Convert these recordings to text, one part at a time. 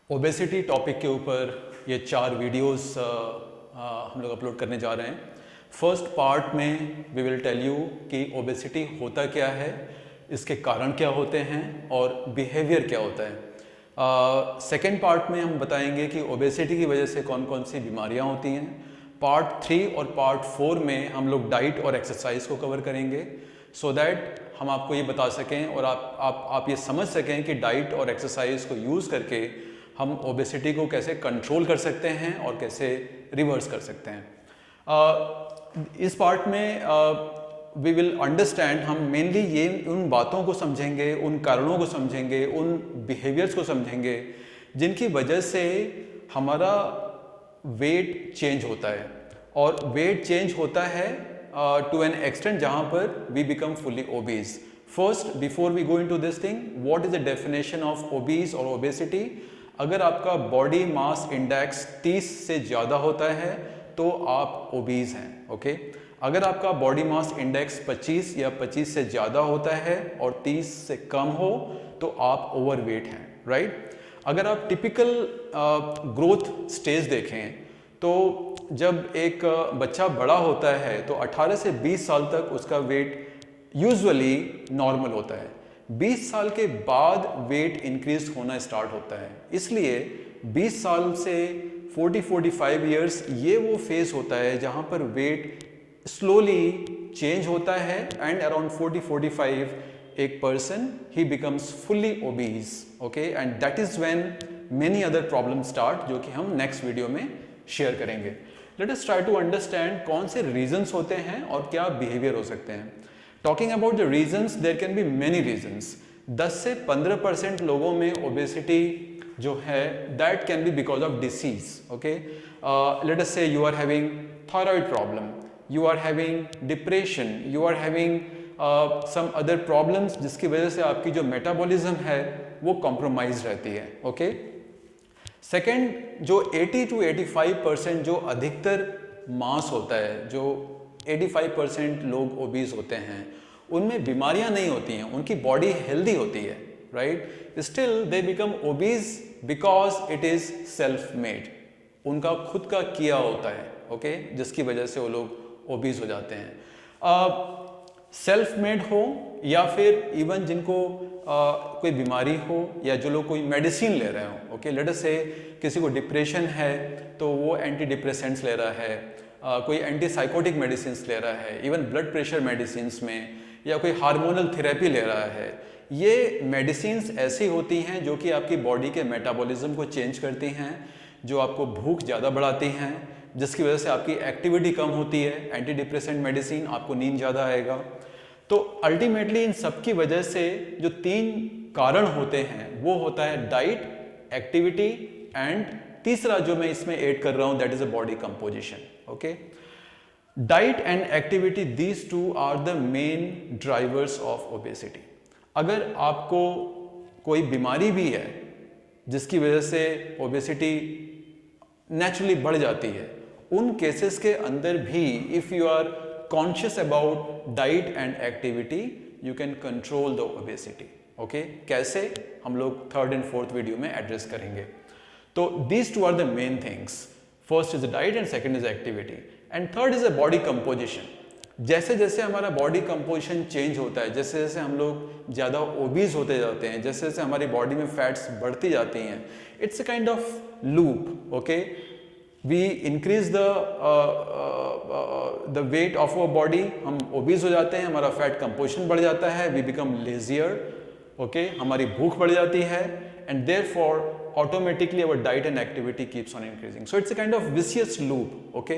Obesity topic के ऊपर ये 4 वीडियोस हम लोग अपलोड करने जा रहे हैं। फर्स्ट पार्ट में वी विल टेल यू कि ओबेसिटी होता क्या है, इसके कारण क्या होते हैं और बिहेवियर क्या होता है। सेकेंड पार्ट में हम बताएंगे कि ओबेसिटी की वजह से कौन कौन सी बीमारियां होती हैं। पार्ट 3 और पार्ट 4 में हम लोग डाइट और एक्सरसाइज को कवर करेंगे सो दैट हम आपको ये बता सकें और आप ये समझ सकें कि डाइट और एक्सरसाइज को यूज़ करके हम ओबेसिटी को कैसे कंट्रोल कर सकते हैं और कैसे रिवर्स कर सकते हैं। इस पार्ट में वी विल अंडरस्टैंड, हम मेनली ये उन बातों को समझेंगे, उन कारणों को समझेंगे, उन बिहेवियर्स को समझेंगे जिनकी वजह से हमारा वेट चेंज होता है। और वेट चेंज होता है टू एन एक्सटेंट जहाँ पर we become fully obese. First, before we go into this thing, what is the definition of obese और ओबेसिटी। अगर आपका बॉडी मास इंडेक्स 30 से ज़्यादा होता है तो आप ओबीज हैं, ओके। अगर आपका बॉडी मास इंडेक्स 25 या 25 से ज़्यादा होता है और 30 से कम हो तो आप ओवरवेट हैं, राइट। अगर आप टिपिकल ग्रोथ स्टेज देखें तो जब एक बच्चा बड़ा होता है तो 18 से 20 साल तक उसका वेट यूजुअली नॉर्मल होता है। 20 साल के बाद वेट इंक्रीज होना स्टार्ट होता है। इसलिए 20 साल से 40-45 ईयर्स ये वो फेज होता है जहाँ पर वेट स्लोली चेंज होता है एंड अराउंड 40-45 एक person he becomes fully obese, okay. And that is when many other problem start, जो कि हम नेक्स्ट वीडियो में शेयर करेंगे। Let us try to understand कौन से रीजंस होते हैं और क्या बिहेवियर हो सकते हैं। Talking about the reasons, there can be many reasons. 10 से 15% लोगों में ओबेसिटी जो है that can be because of disease, okay. Let us say you are having thyroid problem, you are having depression, you are having some other problems जिसकी वजह से आपकी जो मेटाबॉलिज्म है वो कॉम्प्रोमाइज रहती है, ओके। सेकेंड, जो 80 to 85% जो अधिकतर मास होता है, जो 85% लोग ओबीज होते हैं, उनमें बीमारियां नहीं होती हैं, उनकी बॉडी हेल्दी होती है, right. Still they become obese because it is self made, उनका खुद का किया होता है, ओके, जिसकी वजह से वो लोग ओबीज हो जाते हैं। सेल्फ मेड हो या फिर इवन जिनको कोई बीमारी हो या जो लोग कोई मेडिसिन ले रहे हो, ओके। लेट अस से किसी को डिप्रेशन है तो वो एंटी डिप्रेसेंट्स ले रहा है, कोई एंटी साइकोटिक मेडिसिन ले रहा है, इवन ब्लड प्रेशर मेडिसिन में, या कोई हार्मोनल थेरेपी ले रहा है। ये मेडिसिन ऐसी होती हैं जो कि आपकी बॉडी के मेटाबॉलिज्म को चेंज करती हैं, जो आपको भूख ज़्यादा बढ़ाती हैं, जिसकी वजह से आपकी एक्टिविटी कम होती है। एंटी डिप्रेसेंट मेडिसिन, आपको नींद ज़्यादा आएगा। तो अल्टीमेटली इन सब की वजह से जो 3 कारण होते हैं वो होता है डाइट, एक्टिविटी एंड तीसरा जो मैं इसमें ऐड कर रहा हूं that is a body composition, okay. Diet and activity, these 2 are the main drivers of obesity. अगर आपको कोई बीमारी भी है जिसकी वजह से ओबेसिटी नेचुरली बढ़ जाती है, उन केसेस के अंदर भी if you are conscious about diet and activity you can control the obesity, okay. कैसे, हम लोग 3rd and 4th वीडियो में एड्रेस करेंगे। तो these 2 are the main things. First is diet and second is activity and third is a body composition. जैसे जैसे हमारा body composition change होता है, जैसे जैसे हम लोग ज़्यादा ओबीज होते जाते हैं, जैसे जैसे हमारी बॉडी में फैट्स बढ़ती जाती हैं, it's a kind of loop, okay. We increase the weight of our body, हम ओबीज हो जाते हैं, हमारा फैट कंपोजिशन बढ़ जाता है, वी बिकम लेजियर, ओके, हमारी भूख बढ़ जाती है and therefore automatically our diet and activity keeps on increasing. So it's a kind of vicious loop, okay,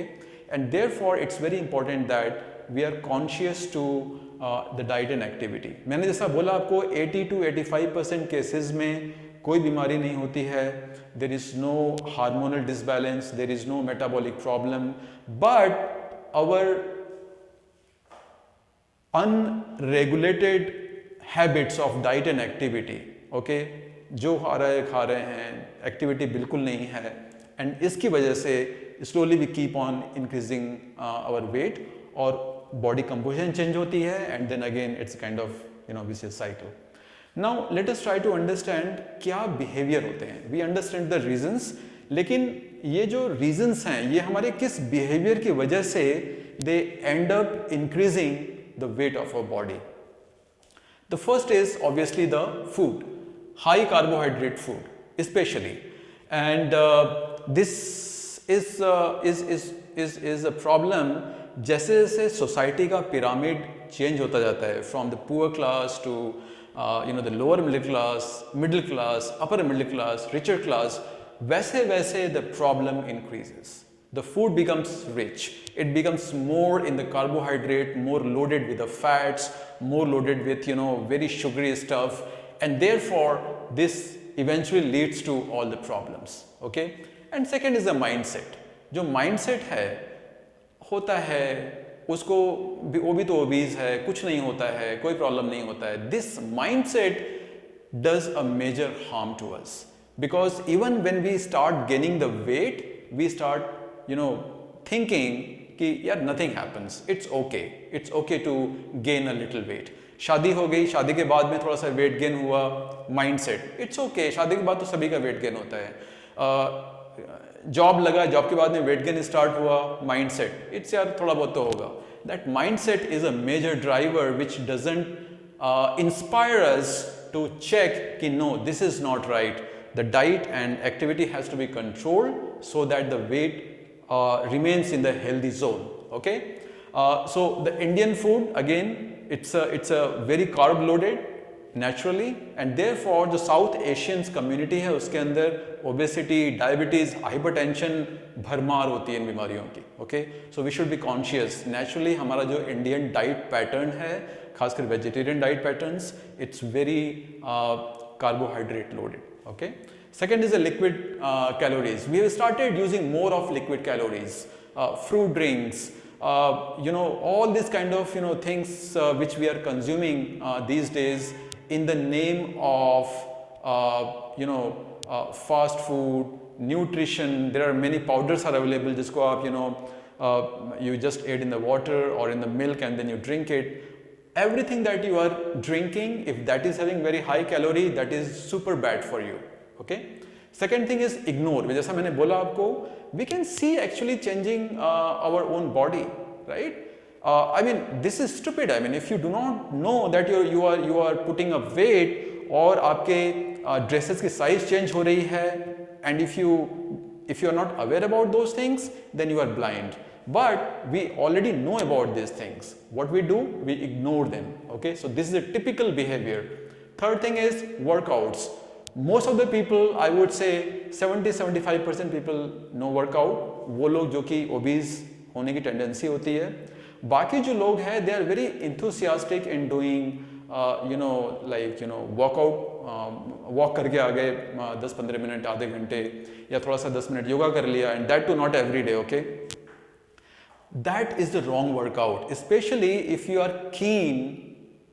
and therefore it's very important that we are conscious to the diet and activity. मैंने जैसा बोला आपको 80 to 85% cases में कोई बीमारी नहीं होती है, there is no hormonal disbalance, there is no metabolic problem, but our unregulated habits of diet and activity, okay, जो खा रहे हैं, एक्टिविटी बिल्कुल नहीं है, एंड इसकी वजह से slowly we keep on increasing our weight और बॉडी कंपोजिशन चेंज होती है and then again it's kind of vicious cycle. Now let us try to understand क्या बिहेवियर होते हैं. वी अंडरस्टैंड द रीजंस, लेकिन ये जो रीजंस हैं ये हमारे किस बिहेवियर की वजह से they end up increasing the weight of our body. The first is obviously the food, high carbohydrate food, especially, and this is a problem. जैसे जैसे सोसाइटी का पिरामिड चेंज होता जाता है from the poor class to the lower middle class, upper middle class, richer class, वैसे वैसे the problem increases. The food becomes rich, it becomes more in the carbohydrate, more loaded with the fats, more loaded with very sugary stuff, and therefore this eventually leads to all the problems. Okay, and second is the mindset. जो mindset है होता है उसको वो भी तो obese है, कुछ नहीं होता है, कोई problem नहीं होता है. This mindset does a major harm to us, because even when we start gaining the weight, we start thinking कि यार nothing happens, it's okay to gain a little weight. शादी हो गई, शादी के बाद में थोड़ा सा वेट गेन हुआ, माइंडसेट इट्स ओके, शादी के बाद तो सभी का वेट गेन होता है. जॉब लगा, जॉब के बाद में वेट गेन स्टार्ट हुआ, माइंडसेट इट्स यार थोड़ा बहुत तो होगा. That mindset is a major driver which doesn't inspire us to check कि no, this is not right. The diet and activity has to be controlled so that the weight remains in the healthy zone. Okay, so the Indian food again, it's a very carb loaded naturally, and therefore जो South Asians community है उसके अंदर obesity, diabetes, hypertension भरमार होती है इन बीमारियों की. Okay, so we should be conscious. Naturally हमारा जो Indian diet pattern है, खासकर vegetarian diet patterns, it's very carbohydrate loaded. Okay. Second is the liquid calories. We have started using more of liquid calories, fruit drinks, all these kind of things which we are consuming these days in the name of fast food, nutrition. There are many powders are available जिसको आप you just add in the water or in the milk and then you drink it. Everything that you are drinking, if that is having very high calorie, that is super bad for you. Okay. Second thing is ignore. जैसा मैंने बोला आपको, we can see actually changing our own body, right? I mean, this is stupid. I mean, if you do not know that you are putting up weight और आपके dresses की size change हो रही है, and if you are not aware about those things, then you are blind. But we already know about these things. What we do, we ignore them. Okay, so this is a typical behavior. Third thing is workouts. Most of the people, I would say 70-75% people know workout. वो लोग जो कि obese होने की tendency होती है. बाकी जो लोग हैं, they are very enthusiastic in doing workout, walk करके आ गए 10-15 मिनट, आधे घंटे, या थोड़ा सा 10 मिनट योगा कर लिया, and that too not every day. Okay, that is the wrong workout, especially if you are keen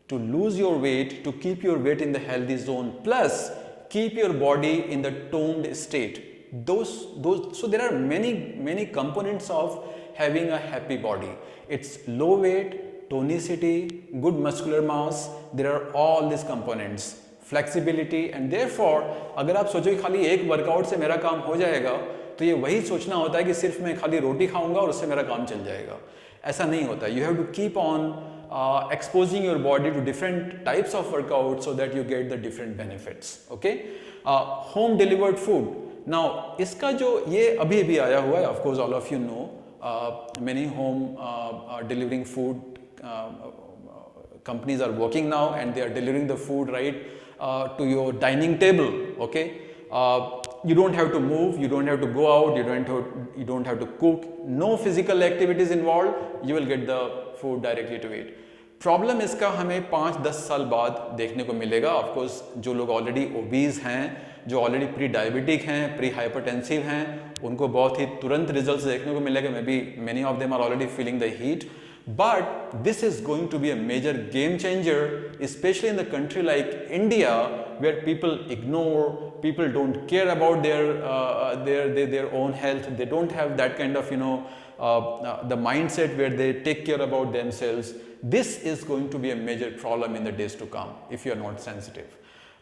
to lose your weight, to keep your weight in the healthy zone, plus keep your body in the toned state. So there are many components of having a happy body. It's low weight, tonicity, good muscular mass. There are all these components, flexibility, and therefore अगर आप सोचो कि खाली एक workout से मेरा काम हो जाएगा, तो ये वही सोचना होता है कि सिर्फ मैं खाली रोटी खाऊंगा और उससे मेरा काम चल जाएगा. ऐसा नहीं होता. You have to keep on exposing your body to different types of workouts so that you get the different benefits. Okay, home delivered food. Now इसका जो ये अभी आया हुआ है, of course all of you know, many home delivering food companies are working now, and they are delivering the food right to your dining table. Okay, you don't have to move, you don't have to go out, you don't have to cook, no physical activities involved, you will get the food directly to it. Problem इसका हमें 5-10 साल बाद देखने को मिलेगा. Of course जो लोग already obese हैं, जो ऑलरेडी प्री डायबिटिक हैं, प्री हाइपरटेंसिव हैं, उनको बहुत ही तुरंत रिजल्ट्स देखने को मिलेगा. Maybe many of them are already feeling the heat. But this is going to be a major game changer, especially in the country like India, where people ignore, people don't care about their own health. They don't have that kind of the mindset where they take care about themselves. This is going to be a major problem in the days to come if you are not sensitive.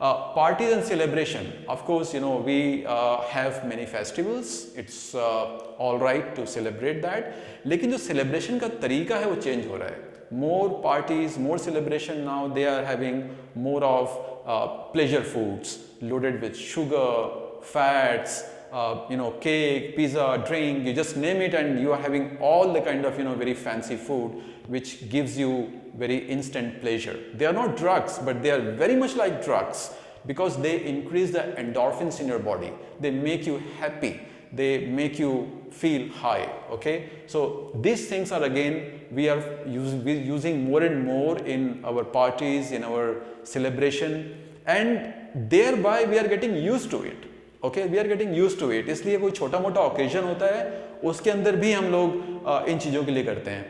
Parties and celebration, of course, you know, we have many festivals. It's all right to celebrate that. लेकिन जो celebration का तरीका है वो change हो रहा है. More parties, more celebration now. They are having more of pleasure foods loaded with sugar, fats, you know, cake, pizza, drink. You just name it, and you are having all the kind of, you know, very fancy food which gives you very instant pleasure. They are not drugs, but they are very much like drugs because they increase the endorphins in your body. They make you happy. They make you feel high. Okay, so these things are, again, we are using more and more in our parties, in our celebration, and thereby we are getting used to it. Okay, we are getting used to it. इसलिए कोई छोटा मोटा occasion होता है उसके अंदर भी हम लोग इन चीज़ों के लिए करते हैं.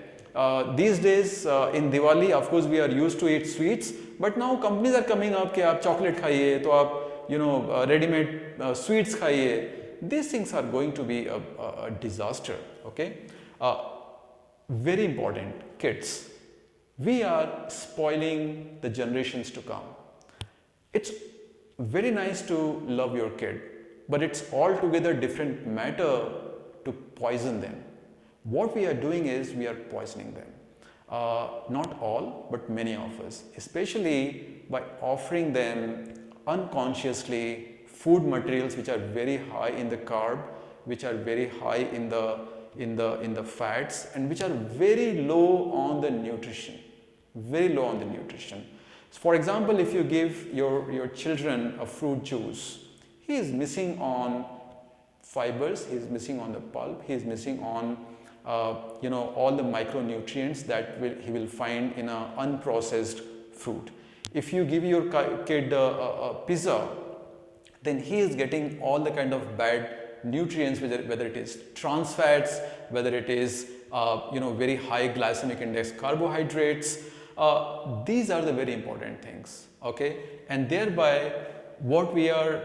These days in Diwali, of course, we are used to eat sweets, but now companies are coming up कि आप chocolate खाइए, तो आप, you know, ready-made sweets खाइए. These things are going to be a disaster. Okay, very important, kids. We are spoiling the generations to come. It's very nice to love your kid, but it's altogether different matter to poison them. What we are doing is we are poisoning them. Not all, but many of us, especially by offering them unconsciously food materials which are very high in the carb, which are very high in the fats, and which are very low on the nutrition. Very low on the nutrition. For example, if you give your children a fruit juice, he is missing on fibers, he is missing on the pulp, he is missing on you know, all the micronutrients that he will find in an unprocessed fruit. If you give your kid a pizza, then he is getting all the kind of bad nutrients, whether it is trans fats, whether it is you know, very high glycemic index carbohydrates. These are the very important things. Okay, and thereby what we are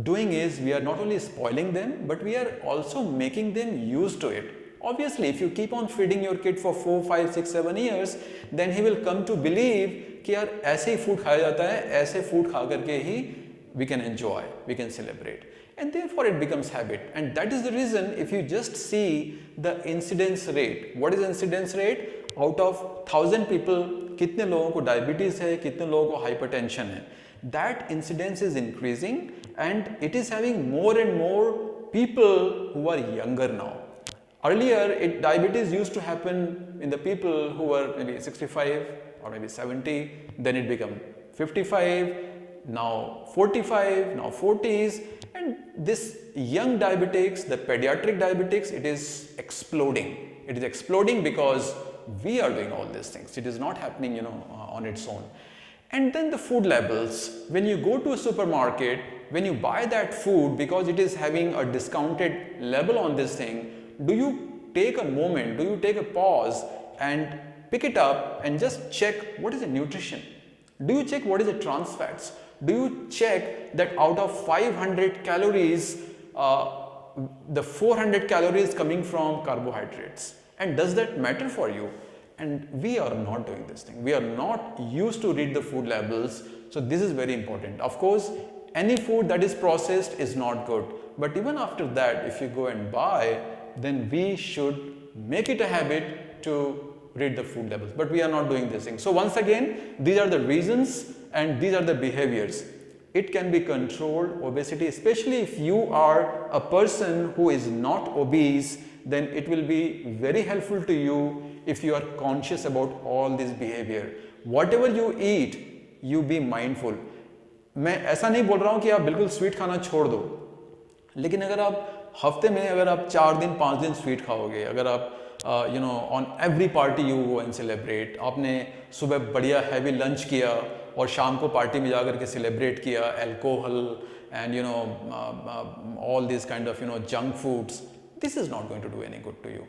doing is we are not only spoiling them, but we are also making them used to it. Obviously, if you keep on feeding your kid for 4, 5, 6, 7 years, then he will come to believe कि यार ऐसे ही food खाया जाता है, ऐसे food खा करके ही we can enjoy, we can celebrate, and therefore it becomes habit. And that is the reason, if you just see the incidence rate, what is incidence rate? Out of 1,000 people, कितने लोगों को diabetes है, कितने लोगों को hypertension है? That incidence is increasing, and it is having more and more people who are younger now. Earlier, diabetes used to happen in the people who were maybe 65 or maybe 70, then it became 55, now 45, now 40s, and this young diabetics, the pediatric diabetics, it is exploding. It is exploding because we are doing all these things. It is not happening, you know, on its own. And then the food labels. When you go to a supermarket, when you buy that food because it is having a discounted label on this thing, do you take a moment, do you take a pause and pick it up and just check what is the nutrition? Do you check what is the trans fats? Do you check that out of 500 calories, the 400 calories coming from carbohydrates? And does that matter for you? And we are not doing this thing. We are not used to read the food labels. So this is very important. Of course, any food that is processed is not good. But even after that, if you go and buy, then we should make it a habit to read the food labels. But we are not doing this thing. So once again, these are the reasons and these are the behaviors. It can be controlled, obesity, especially if you are a person who is not obese, then it will be very helpful to you if you are conscious about all this behavior. Whatever you eat, you be mindful. मैं ऐसा नहीं बोल रहा हूँ कि आप बिल्कुल sweet खाना छोड़ दो, लेकिन अगर आप हफ्ते में अगर आप 4 दिन 5 दिन स्वीट खाओगे, अगर आप you know, on every party you go and celebrate, आपने सुबह बढ़िया हैवी लंच किया और शाम को पार्टी में जाकर के सेलिब्रेट किया, alcohol and you know all these kind of, you know, junk foods, this is not going to do any good to you.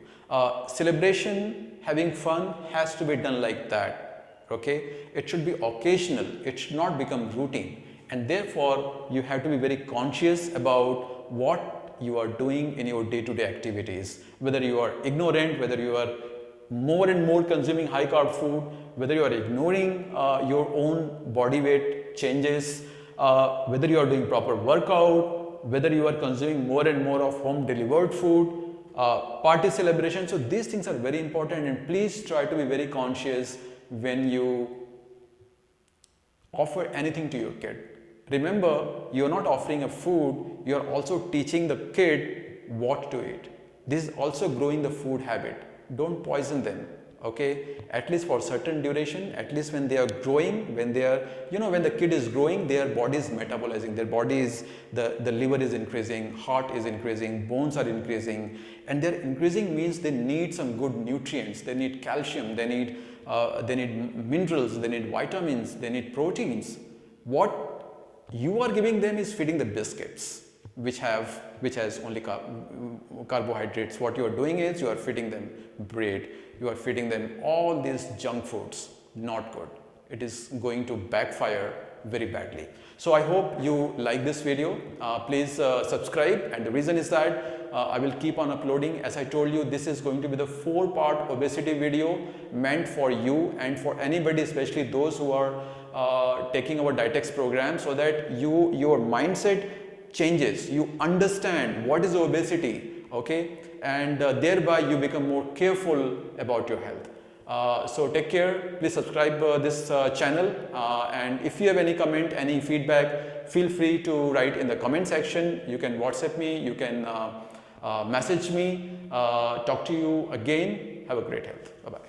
Celebration, having fun has to be done like that. Okay, it should be occasional, it should not become routine, and therefore you have to be very conscious about what you are doing in your day-to-day activities, whether you are ignorant, whether you are more and more consuming high carb food, whether you are ignoring your own body weight changes, whether you are doing proper workout, whether you are consuming more and more of home delivered food, party celebration. So these things are very important, and please try to be very conscious when you offer anything to your kid. Remember, you're not offering a food, you're also teaching the kid what to eat. This is also growing the food habit. Don't poison them, okay? At least for certain duration, at least when they are growing, when they are, when the kid is growing, their body is metabolizing, their body is, the liver is increasing, heart is increasing, bones are increasing, and they're increasing means they need some good nutrients, they need calcium, they need minerals, they need vitamins, they need proteins. What you are giving them is feeding the biscuits, which has only carbohydrates. What you are doing is you are feeding them bread, you are feeding them all these junk foods. Not good. It is going to backfire very badly. So I hope you like this video. Please subscribe, and the reason is that I will keep on uploading. As I told you, this is going to be the 4-part obesity video meant for you and for anybody, especially those who are taking our Dietix program, so that your mindset changes, you understand what is obesity, okay, and thereby you become more careful about your health. So take care, please subscribe this channel, and if you have any comment, any feedback, feel free to write in the comment section. You can WhatsApp me, you can message me. Talk to you again. Have a great health. Bye bye.